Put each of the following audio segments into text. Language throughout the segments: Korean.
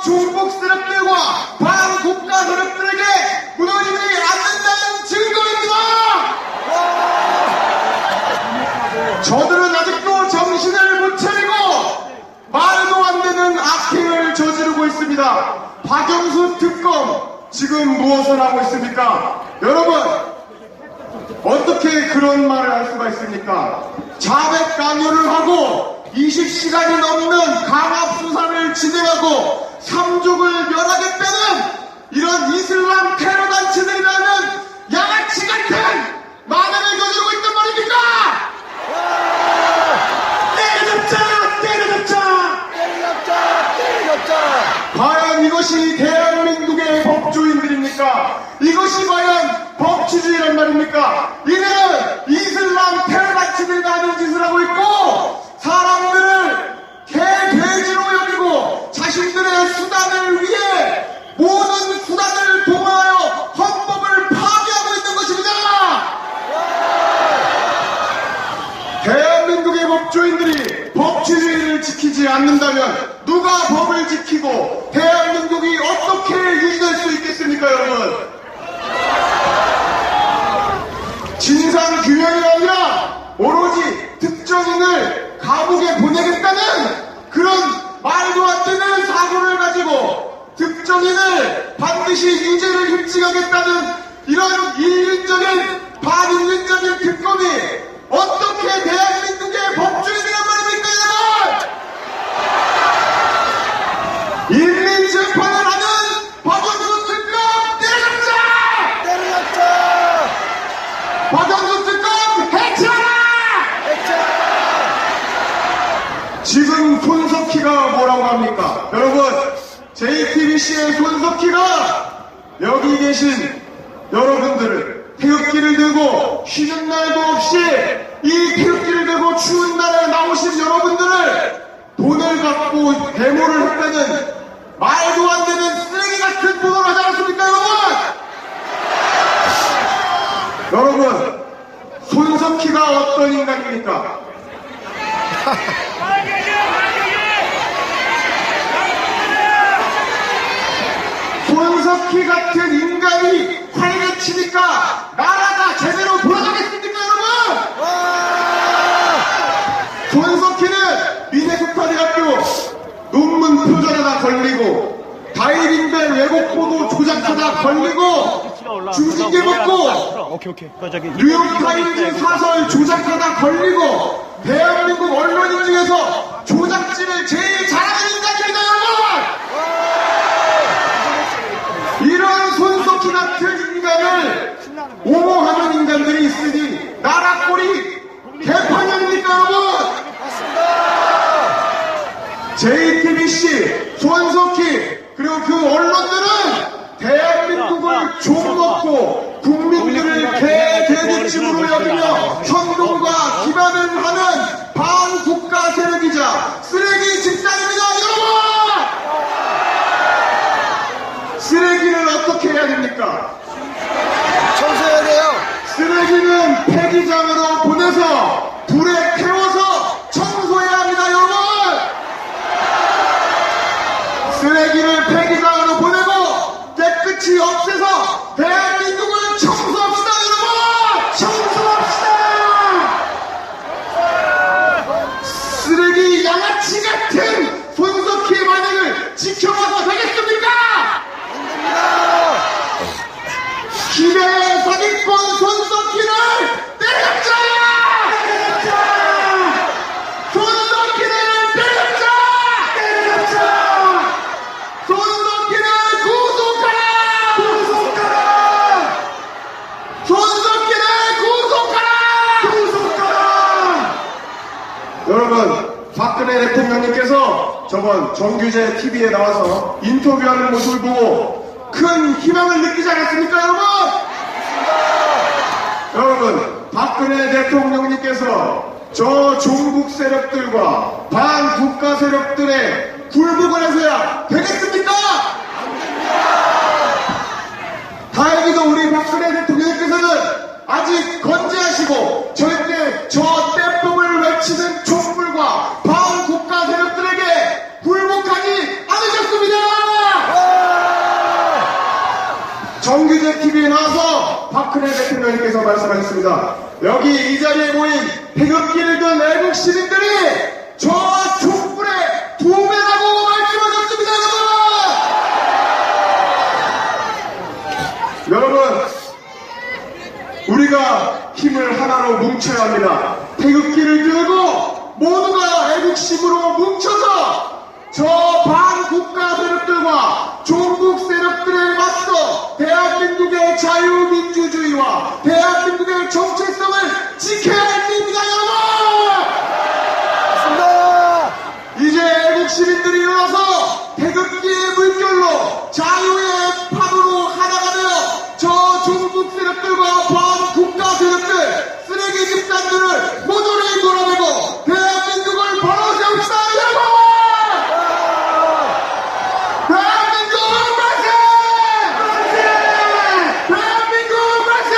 중국 세력들과 반국가 세력들에게 무너지지 않는다는 증거입니다. 저들은 아직도 정신을 못 차리고 말도 안 되는 악행을 저지르고 있습니다. 박영수 특검 지금 무엇을 하고 있습니까? 여러분, 어떻게 그런 말을 할 수가 있습니까? 자백 강요를 하고 20시간이 넘는 강압 수사를 진행하고 삼족을 멸하겠다는 이런 이슬람 테러 단체들이라는 양아치 같은 만행을 저지르고 있단 말입니까? 때려잡자! 과연 이것이 대한민국의 법조인들입니까? 이것이 과연 법치주의란 말입니까? 이들은 이슬람 테러 단체들과 하는 짓을 하고 있고 사람들을 개돼지로 여기고 자신들의 수단을 위해 모든 수단을 동원하여 헌법을 파괴하고 있는 것입니다. 대한민국의 법조인들이 법치주의를 지키지 않는다면 누가 법을 지키고 대한민국이 어떻게 유지될 수 있겠습니까, 여러분? 진상규명이 아니라 오로지 특정인을 감옥에 보내겠다는 그런 말도 안 되는 사고를 가지고 특정인을 반드시 유죄를 입증하겠다는 이런 인륜적인 반인륜적인 특검이 어떻게 대한민국의 법조인이란 말입니까, 여러분? 인민재판을 하는 박원순 특검 때려잡자! 박원순 특검 해체하라! 지금 손석희가 뭐라고 합니까? 여러분, JTBC의 손석희가 여기 계신 여러분들을 태극기를 들고 쉬는 날도 없이 이 태극기를 들고 추운 날에 나오신 여러분들을 돈을 갖고 데모를 했다는 말도 안 되는 쓰레기 같은 보도를 하지 않았습니까, 여러분? 여러분, 손석희가 어떤 인간입니까? 손석희 같은 인간이 활개 치니까 나라가 제대로 돌아가겠습니까, 여러분? 손석희는 미네소타 대학교 논문 표절하다 걸리고 다이빙벨 왜곡 보도 조작하다 걸리고 중징계 먹고 뉴욕타임즈 사설 조작하다 걸리고 대한민국 언론인 중에서 조작질을 제일 잘하는 인간입니다, 여러분! 이런 손석희 같은 인간을 옹호하는 인간들이 있으니 나라 꼴이 개판이 아닙니까, 여러분? JTBC, 손석희, 그리고 그 언론들은 대한민국을 종먹고 국민들을 개돼지집으로 여기며 선동과 기반을 하는 반국가 세력이자 쓰레기 집단입니다, 여러분! 쓰레기를 어떻게 해야 됩니까? 청소해야 돼요. 쓰레기는 폐기장으로 보내서 불에 태워서 청소해야 합니다, 여러분! 쓰레기를 폐기장으로 보내고 깨끗이 없애서 대한민국을 청소합시다, 여러분! 청소합시다! 쓰레기 양아치 같은 손석희의 만행을 지켜봐도 되겠습니까? 기대 사기꾼 손석희를 때려잡자! 손석희를 때려잡자! 손석희를 구속하라! 손석희를 구속하라! 여러분, 박근혜 대통령님께서 저번 정규제 TV에 나와서 인터뷰하는 모습을 보고 큰 희망을 느끼지 않았습니까, 여러분? 여러분, 박근혜 대통령님께서 저 종북 세력들과 반국가 세력들의 굴복을 해서야 되겠습니까? 다행히도 우리 박근혜 대통령님께서는 아직 건재하시고 절대 저 떼법을 외치는 촛불과 반국가 세력들에게 굴복하지 않으셨습니다! 정규제 TV에 나와서 박근혜 대통령님께서 말씀하셨습니다. 여기 이 자리에 모인 태극기를 든 애국 시민들이 저 촛불의 두 배라고 말씀하셨습니다, 여러분! 여러분, 우리가 힘을 하나로 뭉쳐야 합니다. 태극기를 들고 모두가 애국심으로 뭉쳐서 저 반국가 세력들과 종북 세력들에 맞서 대한민국의 자유민주주의와 대한민국의 정체성을 지켜야 할 때입니다, 여러분! 맞습니다. 이제 애국 시민들이 일어나서 태극기의 물결로 자유의 파도로 하나가 되어 저 종북 세력들과 반국가 세력들 쓰레기 집단들을 모조리 몰아내고 대한민국을 바로 세웁시다, 여러분! 대한민국 만세! 대한민국 만세!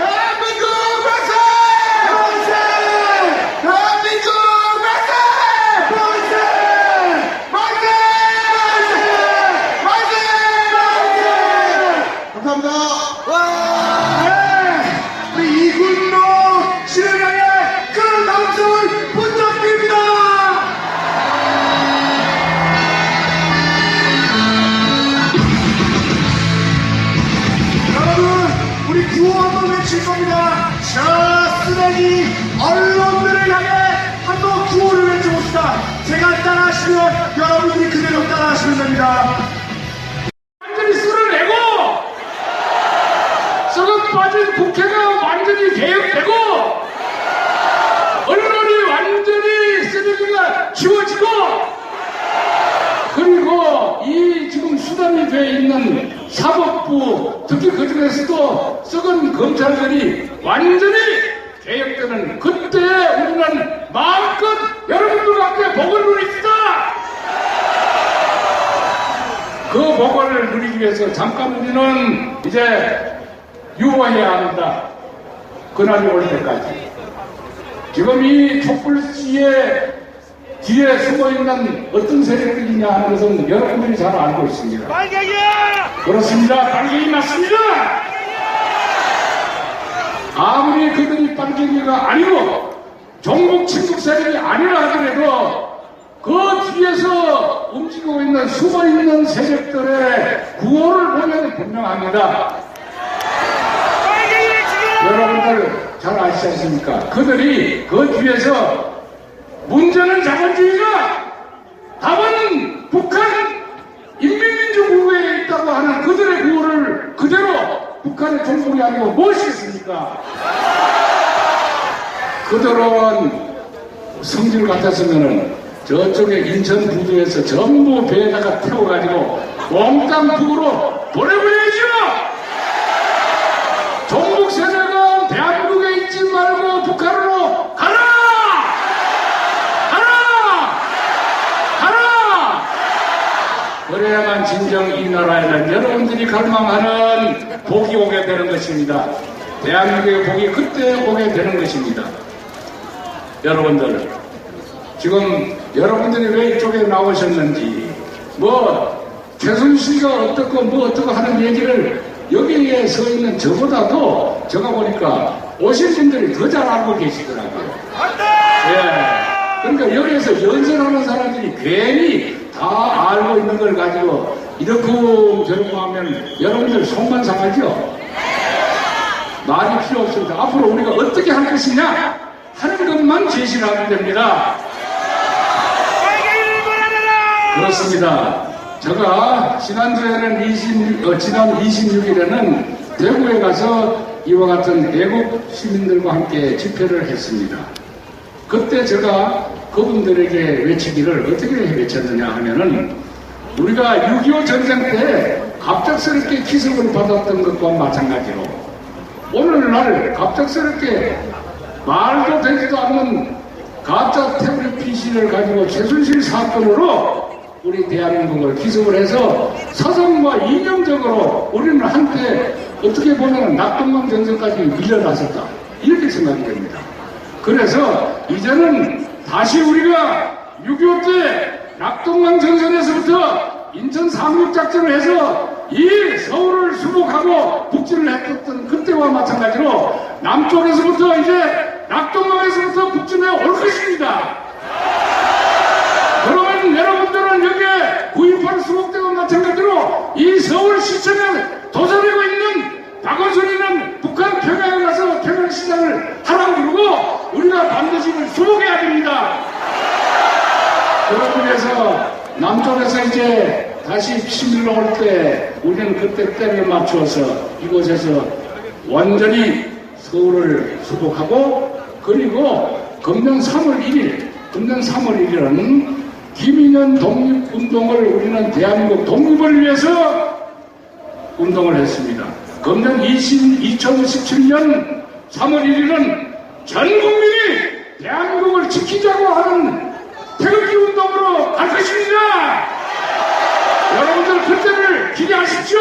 대한민국 만세! 대한민국 만세! 감사합니다. 우리 이군로 실현에 큰 박수를 부탁드립니다. 여러분, 우리 구호 한번 외칠 겁니다. 저 쓰레기 언론들을 향해 한번 구호를 외쳐봅시다. 제가 따라하시면 여러분들이 그대로 따라하시면 됩니다. 완전히 술을 내고 썩어 빠진 국회가 완전히 개혁되고 언론이 완전히 쓰레기가 치워지고 그리고 이 지금 수단이 되어 있는 사법부 특히 그중에서도 썩은 검찰들이 완전히 개혁되는 그때 우리는 마음껏 여러분들과 함께 복을 누립시다. 그 복을 누리기 위해서 잠깐 우리는 이제 유보해야 합니다. 그날이 올 때까지. 지금 이 촛불시의 뒤에 숨어있는 어떤 세력들이냐 하는 것은 여러분들이 잘 알고 있습니다. 빨갱이야! 그렇습니다. 빨갱이 맞습니다. 아무리 그들이 빨갱이가 아니고 종북 친북 세력이 아니라 하더라도 그 뒤에서 움직이고 있는 숨어있는 세력들의 구호를 보면 분명합니다. 여러분들 잘 아시지 않습니까? 그들이 그 뒤에서 문제는 자본주의가 답은 북한 인민민주국에 있다고 하는 그들의 구호를 그대로 북한의 종북이 아니고 무엇이겠습니까? 그들은 성질 같았으면은 저쪽에 인천 부두에서 전부 배에다가 태워가지고 몽땅 북으로 보내버려야죠! 종북 세력은 대한민국에 있지 말고 북한으로 가라! 가라! 가라! 그래야만 진정 이 나라에는 여러분들이 갈망하는 복이 오게 되는 것입니다. 대한민국의 복이 그때 오게 되는 것입니다. 여러분들, 지금 여러분들이 왜 이쪽에 나오셨는지, 최순실가 어떻고 어떻고 하는 얘기를 여기에 서 있는 저보다도 제가 보니까 오신 분들이 더 잘 알고 계시더라고요. 예. 그러니까 여기에서 연설하는 사람들이 괜히 다 알고 있는 걸 가지고 이렇게 저렇게 하면 여러분들 속만 상하죠? 말이 필요 없습니다. 앞으로 우리가 어떻게 할 것이냐 하는 것만 제시를 하면 됩니다. 그렇습니다. 제가 지난주에는 지난 26일에는 대구에 가서 이와 같은 애국 시민들과 함께 집회를 했습니다. 그때 제가 그분들에게 외치기를 어떻게 외쳤느냐 하면은 우리가 6.25 전쟁 때 갑작스럽게 기습을 받았던 것과 마찬가지로 오늘날 갑작스럽게 말도 되지도 않는 가짜 태블릿 PC를 가지고 최순실 사건으로 우리 대한민국을 기습을 해서 사상과 이념적으로 우리는 한때 어떻게 보면 낙동강 전선까지 밀려났었다. 이렇게 생각이 됩니다. 그래서 이제는 다시 우리가 6.25 때 낙동강 전선에서부터 인천 상륙작전을 해서 이 서울을 수복하고 북진을 했던 그때와 마찬가지로 남쪽에서부터 이제 낙동강에서부터 북진해 올 것입니다. 그러면 여러분들은 여기에 9.18 수복대와 마찬가지로 이 서울시청에 도전하고 있는 박원순이는 북한 평양에 가서 평양시장을 하라고 그러고 우리가 반드시 이걸 수복해야 됩니다. 그러기 위해서 남쪽에서 이제 다시 치밀러 올 때 우리는 그때 때를 맞추어서 이곳에서 완전히 서울을 수복하고 그리고 금년 3월 1일은 김인현 독립운동을 우리는 대한민국 독립을 위해서 운동을 했습니다. 금년 2017년 3월 1일은 전 국민이 대한민국을 지키자고 하는 태극기 운동으로 갈 것입니다. 여러분들 그때를 기대하십시오.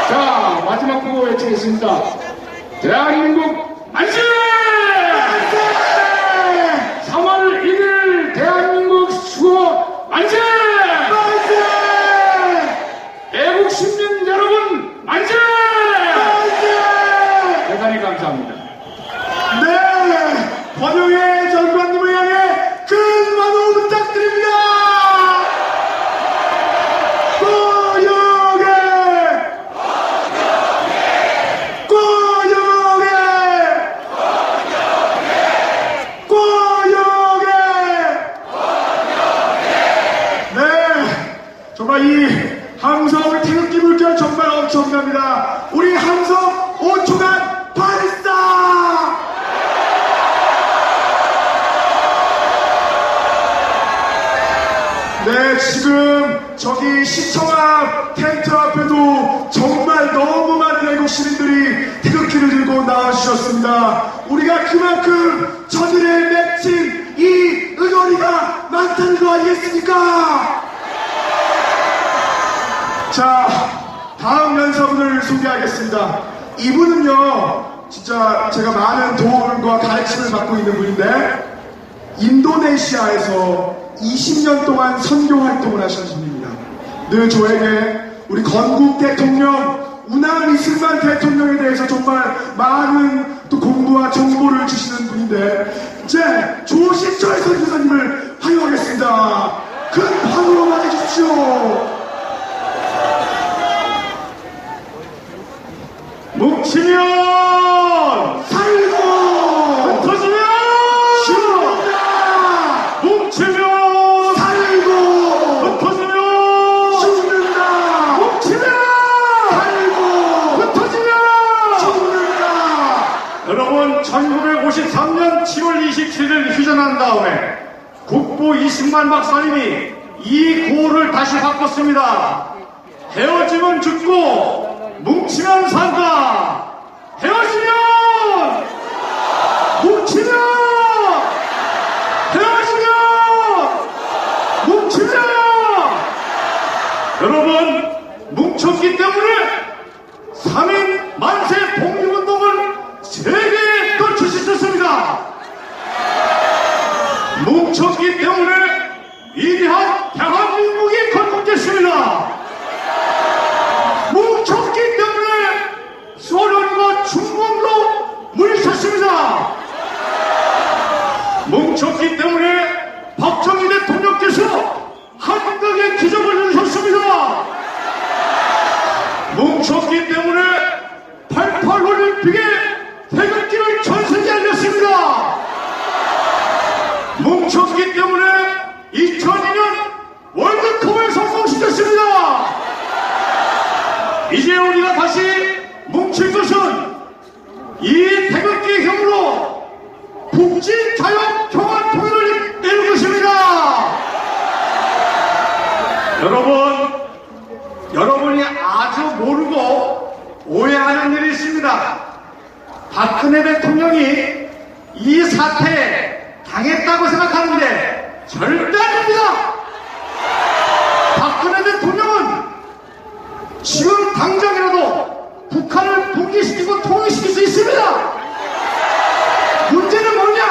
자, 마지막 구호 외치겠습니다. 대한민국 만세! 3월 1일 대한민국 수호 만세! 만세! 애국 시민 여러분 만세! 만세! 대단히 감사합니다. 네, 번영의 장관님을 향해 큰 환호 부탁드립니다. 정말 이 함성 태극기 물결 정말 엄청납니다. 우리 함성 5초간 발사! 네, 지금 저기 시청 앞 텐트 앞에도 정말 너무 많은 애국 시민들이 태극기를 들고 나와주셨습니다. 우리가 그만큼 저들의 맺힌 이 응어리가 많다는 거 아니겠습니까? 자, 다음 연사분을 소개하겠습니다. 이분은요, 진짜 제가 많은 도움과 가르침을 받고 있는 분인데, 인도네시아에서 20년 동안 선교 활동을 하신 분입니다. 늘 저에게 우리 건국 대통령, 운항 이승만 대통령에 대해서 정말 많은 또 공부와 정보를 주시는 분인데, 이제 조신철 선교사님을 환영하겠습니다. 큰 환호로 맞이해주십시오. 뭉치면 살고 흩어지면 죽는다. 뭉치면 살고 흩어지면 죽는다. 뭉치면 살고 흩어지면 죽는다. 여러분, 1953년 7월 27일 휴전한 다음에 국보 이승만 박사님이 이 구호를 다시 바꿨습니다. 헤어지면 죽고 뭉치면 산다. 헤어지면 뭉치면 헤어지면 뭉치면. 여러분, 뭉쳤기 때문에 3인 만세 독립운동을 세계에 떨칠 수 있었습니다. 뭉쳤기 때문에 위대한 대한민국이 건국됐습니다. 뭉쳤기 때문에 소련과 중국도 물리쳤습니다. 뭉쳤기 때문에 박정희 대통령께서 한국의 기적을 이루셨습니다. 뭉쳤기 때문에 88 올림픽에 태극기를 전 세계에 알렸습니다. 뭉쳤기 때문에 2002년 월드컵을 성공시켰습니다. 이제 우리가 다시 뭉칠 것은 이 태극기 힘으로 북진 자유 평화 통일을 이룰 것입니다. 여러분이 아주 모르고 오해하는 일이 있습니다. 박근혜 대통령이 이 사태에 당했다고 생각하는데 절대 아닙니다. 박근혜 대통령은 지금 당장이라도 북한을 붕괴시키고 통일시킬 수 있습니다. 문제는 뭐냐?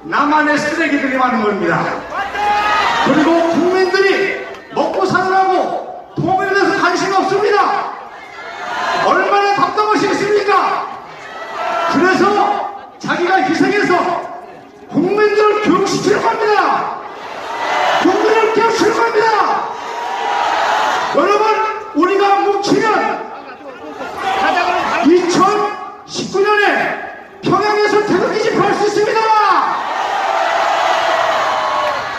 남한의 쓰레기들이 많은 겁니다. 그리고 국민들이 먹고 사느라고 통일에 대해서 관심이 여러분을 깨우치는 겁니다. 여러분, 우리가 뭉치면 2019년에 평양에서 태극기 집회할 수 있습니다.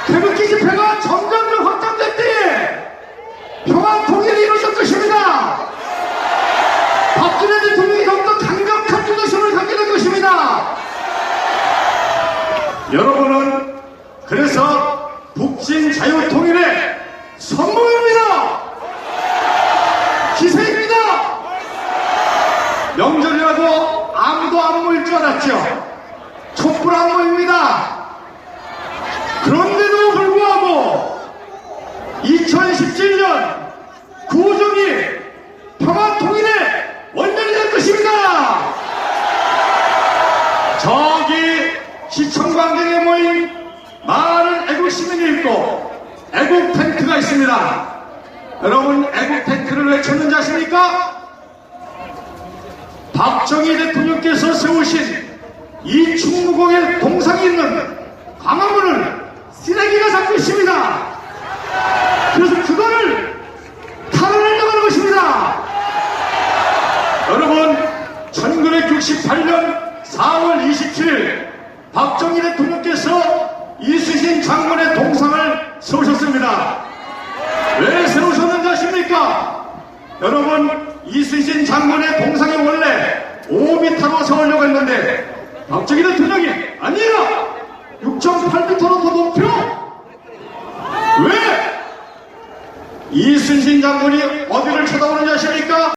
태극기 집회가 점점 확장될 때 평양 통일이 이루어질 것입니다. 박근혜 대통령이 더욱더 강력한 주도심을 갖게 될 것입니다. 여러분은 그래서 북진 자유통일의 선봉입니다. 기세입니다. 명절이라도 아무도 안 모일 줄 알았죠. 촛불 안 모입니다. 그런데도 불구하고 2017년 구호정이 평화통일의 원년이 될 것입니다. 저기 시청 광장에 모인 많은 애국 시민이 있고 애국 탱크가 있습니다. 여러분, 애국 탱크를 왜 찾는지 아십니까? 박정희 대통령께서 세우신 이 충무공의 동상이 있는 광화문을 쓰레기가 잡고 있습니다. 그래서 그거를 탈환하려고 하는 것입니다. 여러분, 1968년 4월 27일 박정희 대통령께서 이순신 장군의 동상을 세우셨습니다. 왜 세우셨는지 아십니까? 여러분, 이순신 장군의 동상이 원래 5m로 세우려고 했는데 박정희 대통령이 아니야! 6.8m로 더 높여! 왜? 이순신 장군이 어디